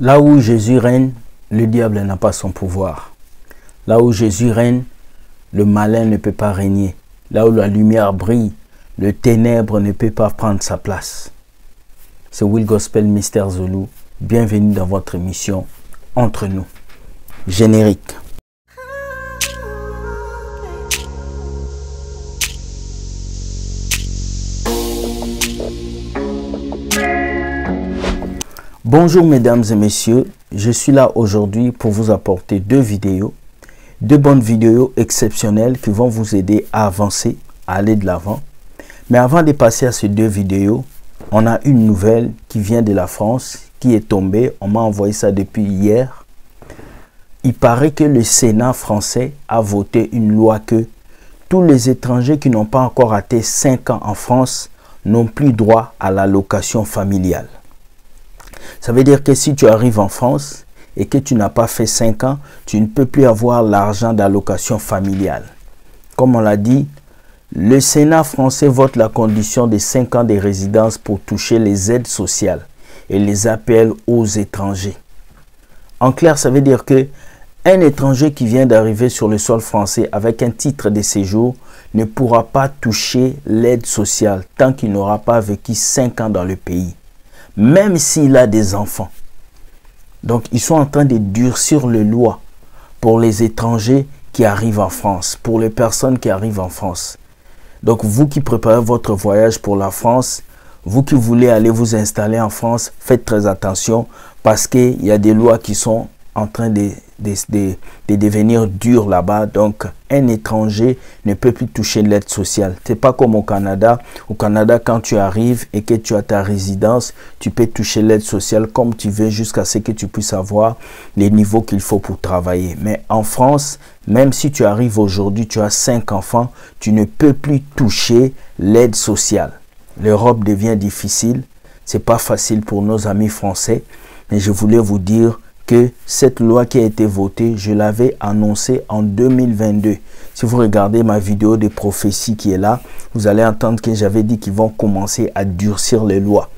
Là où Jésus règne, le diable n'a pas son pouvoir. Là où Jésus règne, le malin ne peut pas régner. Là où la lumière brille, le ténèbre ne peut pas prendre sa place. C'est Will Gospel Mystère Zulu. Bienvenue dans votre émission Entre nous. Générique. Bonjour mesdames et messieurs, je suis là aujourd'hui pour vous apporter deux bonnes vidéos exceptionnelles qui vont vous aider à avancer, à aller de l'avant. Mais avant de passer à ces deux vidéos, on a une nouvelle qui vient de la France, qui est tombée, on m'a envoyé ça depuis hier. Il paraît que le Sénat français a voté une loi que tous les étrangers qui n'ont pas encore atteint 5 ans en France n'ont plus droit à l'allocation familiale. Ça veut dire que si tu arrives en France et que tu n'as pas fait 5 ans, tu ne peux plus avoir l'argent d'allocation familiale. Comme on l'a dit, le Sénat français vote la condition de 5 ans de résidence pour toucher les aides sociales et les APL aux étrangers. En clair, ça veut dire que un étranger qui vient d'arriver sur le sol français avec un titre de séjour ne pourra pas toucher l'aide sociale tant qu'il n'aura pas vécu 5 ans dans le pays, même s'il a des enfants. Donc, ils sont en train de durcir les lois pour les étrangers qui arrivent en France, pour les personnes qui arrivent en France. Donc, vous qui préparez votre voyage pour la France, vous qui voulez aller vous installer en France, faites très attention parce qu'il y a des lois qui sont en train de devenir dures là-bas. Donc, un étranger ne peut plus toucher l'aide sociale. Ce n'est pas comme au Canada. Au Canada, quand tu arrives et que tu as ta résidence, tu peux toucher l'aide sociale comme tu veux jusqu'à ce que tu puisses avoir les niveaux qu'il faut pour travailler. Mais en France, même si tu arrives aujourd'hui, tu as 5 enfants, tu ne peux plus toucher l'aide sociale. L'Europe devient difficile. Ce n'est pas facile pour nos amis français. Mais je voulais vous dire que cette loi qui a été votée, je l'avais annoncée en 2022. Si vous regardez ma vidéo de prophétie qui est là, vous allez entendre que j'avais dit qu'ils vont commencer à durcir les lois.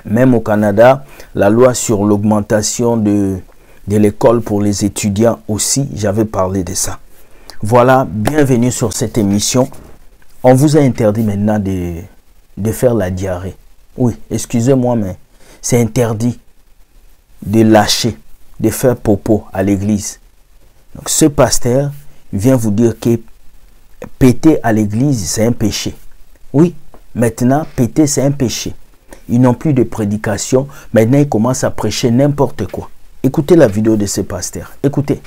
Même au Canada, la loi sur l'augmentation de l'école pour les étudiants aussi, j'avais parlé de ça. Voilà, bienvenue sur cette émission. On vous a interdit maintenant de faire la diarrhée. Oui, excusez-moi, mais c'est interdit de lâcher, de faire popo à l'église. Donc ce pasteur vient vous dire que péter à l'église, c'est un péché. Oui, maintenant, péter, c'est un péché. Ils n'ont plus de prédication. Maintenant, ils commencent à prêcher n'importe quoi. Écoutez la vidéo de ce pasteur. Écoutez.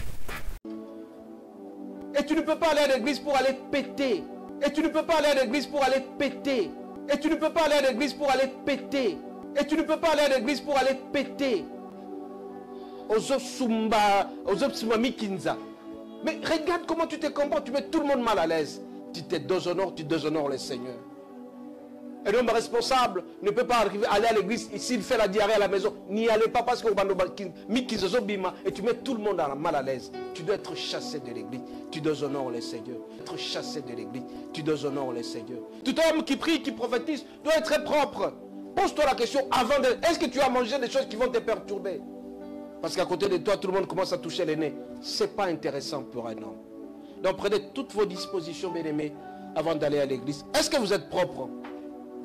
Et tu ne peux pas aller à l'église pour aller péter. Et tu ne peux pas aller à l'église pour aller péter. Et tu ne peux pas aller à l'église pour aller péter. Et tu ne peux pas aller à l'église pour aller péter. Mais regarde comment tu te comportes, tu mets tout le monde mal à l'aise. Tu te déshonores, tu déshonores le Seigneur. Un homme responsable ne peut pas aller à l'église s'il fait la diarrhée à la maison. N'y allez pas parce que et tu mets tout le monde mal à l'aise. Tu dois être chassé de l'église. Tu déshonores le Seigneur. Être chassé de l'église. Tu déshonores le Seigneur. Tout homme qui prie, qui prophétise doit être propre. Pose-toi la question avant de... Est-ce que tu as mangé des choses qui vont te perturber? Parce qu'à côté de toi, tout le monde commence à toucher les nez. Ce n'est pas intéressant pour un homme. Donc prenez toutes vos dispositions, bien aimés, avant d'aller à l'église. Est-ce que vous êtes propre?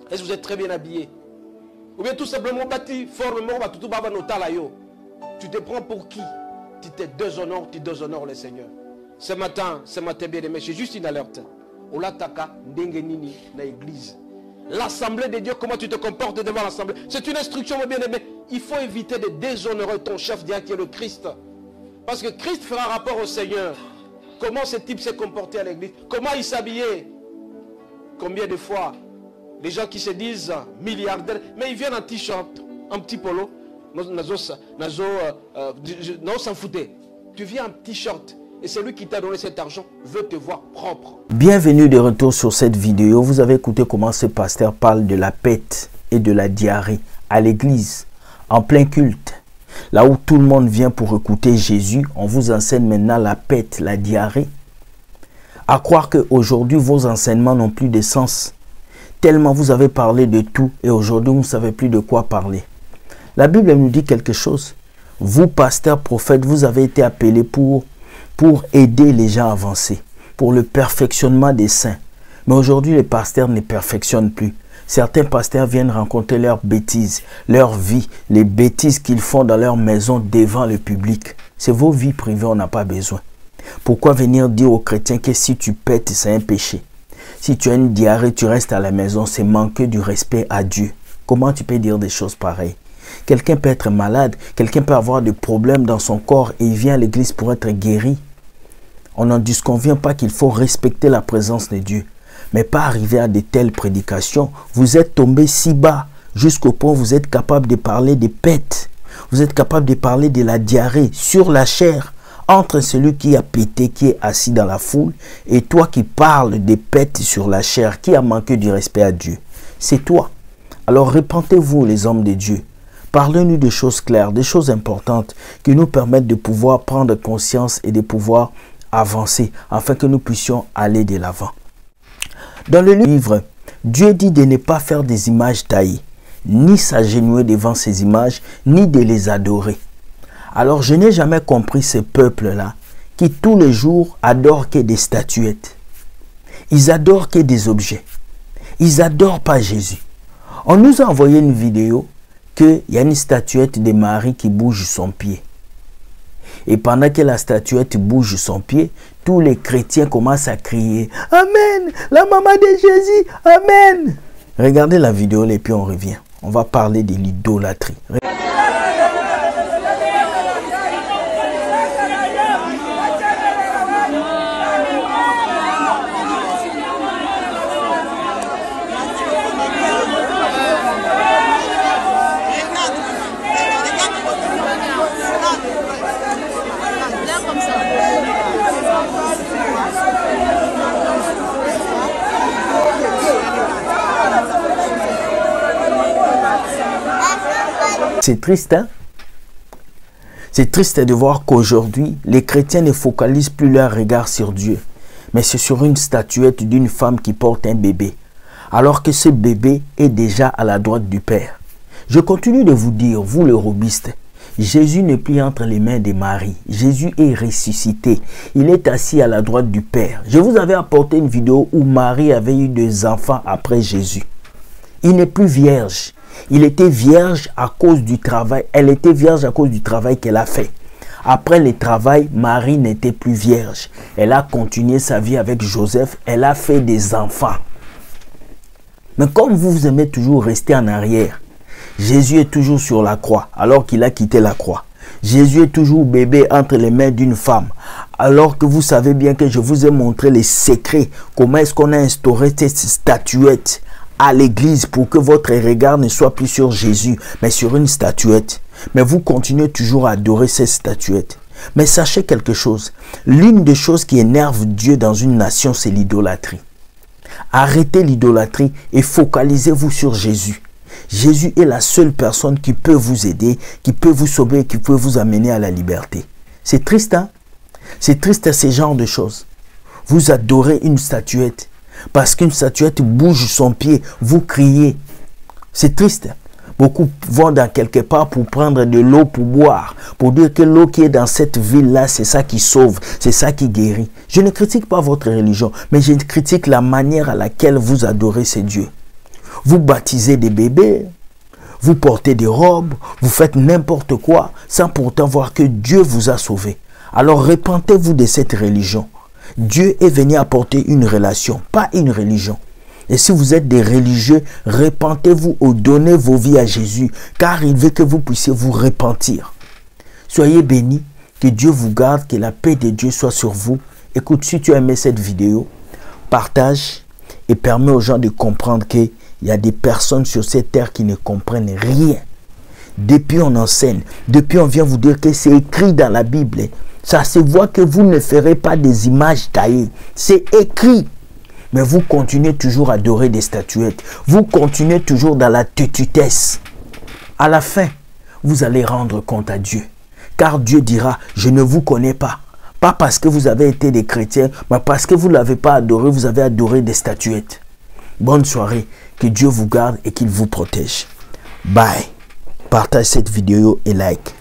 Est-ce que vous êtes très bien habillé? Ou bien tout simplement bâti, formellement, tu te prends pour qui? Tu te déshonores, tu déshonores le Seigneur. Ce matin, bien aimé, j'ai juste une alerte. Olataka, Ndengenini, na église. L'assemblée de Dieu, comment tu te comportes devant l'assemblée? C'est une instruction, mon bien-aimé. Il faut éviter de déshonorer ton chef direct qui est le Christ. Parce que Christ fera rapport au Seigneur. Comment ce type s'est comporté à l'église? Comment il s'habillait? Combien de fois les gens qui se disent milliardaires, mais ils viennent en t-shirt, en petit polo. Non, s'en foutait. Tu viens en t-shirt. Et celui qui t'a donné cet argent veut te voir propre. Bienvenue de retour sur cette vidéo. Vous avez écouté comment ce pasteur parle de la pète et de la diarrhée à l'église, en plein culte. Là où tout le monde vient pour écouter Jésus, on vous enseigne maintenant la pète, la diarrhée. À croire qu'aujourd'hui, vos enseignements n'ont plus de sens. Tellement vous avez parlé de tout et aujourd'hui, vous ne savez plus de quoi parler. La Bible nous dit quelque chose. Vous, pasteurs, prophètes, vous avez été appelés pour aider les gens à avancer, pour le perfectionnement des saints. Mais aujourd'hui, les pasteurs ne perfectionnent plus. Certains pasteurs viennent rencontrer leurs bêtises, leur vie, les bêtises qu'ils font dans leur maison devant le public. C'est vos vies privées, on n'a pas besoin. Pourquoi venir dire aux chrétiens que si tu pètes, c'est un péché? Si tu as une diarrhée, tu restes à la maison, c'est manquer du respect à Dieu. Comment tu peux dire des choses pareilles? Quelqu'un peut être malade, quelqu'un peut avoir des problèmes dans son corps et il vient à l'église pour être guéri. On n'en disconvient pas qu'il faut respecter la présence de Dieu. Mais pas arriver à de telles prédications. Vous êtes tombé si bas jusqu'au point où vous êtes capable de parler des pètes. Vous êtes capable de parler de la diarrhée sur la chair entre celui qui a pété, qui est assis dans la foule, et toi qui parles des pètes sur la chair, qui a manqué du respect à Dieu. C'est toi. Alors repentez-vous les hommes de Dieu. Parlez-nous de choses claires, des choses importantes qui nous permettent de pouvoir prendre conscience et de pouvoir avancer afin que nous puissions aller de l'avant. Dans le livre, Dieu dit de ne pas faire des images taillées, ni s'agenouiller devant ces images, ni de les adorer. Alors je n'ai jamais compris ce peuple-là qui tous les jours adorent que des statuettes. Ils adorent que des objets. Ils n'adorent pas Jésus. On nous a envoyé une vidéo qu'il y a une statuette de Marie qui bouge son pied. Et pendant que la statuette bouge son pied, tous les chrétiens commencent à crier « Amen, la maman de Jésus, Amen !» Regardez la vidéo et puis on revient. On va parler de l'idolâtrie. C'est triste, hein? C'est triste de voir qu'aujourd'hui, les chrétiens ne focalisent plus leur regard sur Dieu, mais c'est sur une statuette d'une femme qui porte un bébé, alors que ce bébé est déjà à la droite du Père. Je continue de vous dire, vous les robistes, Jésus n'est plus entre les mains de Marie. Jésus est ressuscité. Il est assis à la droite du Père. Je vous avais apporté une vidéo où Marie avait eu des enfants après Jésus. Il n'est plus vierge. Il était vierge à cause du travail. Elle était vierge à cause du travail qu'elle a fait. Après le travail, Marie n'était plus vierge. Elle a continué sa vie avec Joseph. Elle a fait des enfants. Mais comme vous aimez toujours rester en arrière, Jésus est toujours sur la croix alors qu'il a quitté la croix. Jésus est toujours bébé entre les mains d'une femme. Alors que vous savez bien que je vous ai montré les secrets. Comment est-ce qu'on a instauré cette statuette à l'église pour que votre regard ne soit plus sur Jésus, mais sur une statuette. Mais vous continuez toujours à adorer cette statuette. Mais sachez quelque chose. L'une des choses qui énerve Dieu dans une nation, c'est l'idolâtrie. Arrêtez l'idolâtrie et focalisez-vous sur Jésus. Jésus est la seule personne qui peut vous aider, qui peut vous sauver, qui peut vous amener à la liberté. C'est triste, hein? C'est triste ces genres de choses. Vous adorez une statuette. Parce qu'une statuette bouge son pied, vous criez. C'est triste. Beaucoup vont dans quelque part pour prendre de l'eau pour boire. Pour dire que l'eau qui est dans cette ville-là, c'est ça qui sauve, c'est ça qui guérit. Je ne critique pas votre religion, mais je critique la manière à laquelle vous adorez ces dieux. Vous baptisez des bébés, vous portez des robes, vous faites n'importe quoi, sans pourtant voir que Dieu vous a sauvé. Alors repentez-vous de cette religion. Dieu est venu apporter une relation, pas une religion. Et si vous êtes des religieux, repentez-vous ou donnez vos vies à Jésus, car il veut que vous puissiez vous repentir. Soyez bénis, que Dieu vous garde, que la paix de Dieu soit sur vous. Écoute, si tu as aimé cette vidéo, partage et permets aux gens de comprendre qu'il y a des personnes sur cette terre qui ne comprennent rien. Depuis on enseigne, depuis on vient vous dire que c'est écrit dans la Bible. Ça se voit que vous ne ferez pas des images taillées. C'est écrit. Mais vous continuez toujours à adorer des statuettes. Vous continuez toujours dans la tétutesse. À la fin, vous allez rendre compte à Dieu. Car Dieu dira, je ne vous connais pas. Pas parce que vous avez été des chrétiens, mais parce que vous ne l'avez pas adoré, vous avez adoré des statuettes. Bonne soirée. Que Dieu vous garde et qu'il vous protège. Bye. Partage cette vidéo et like.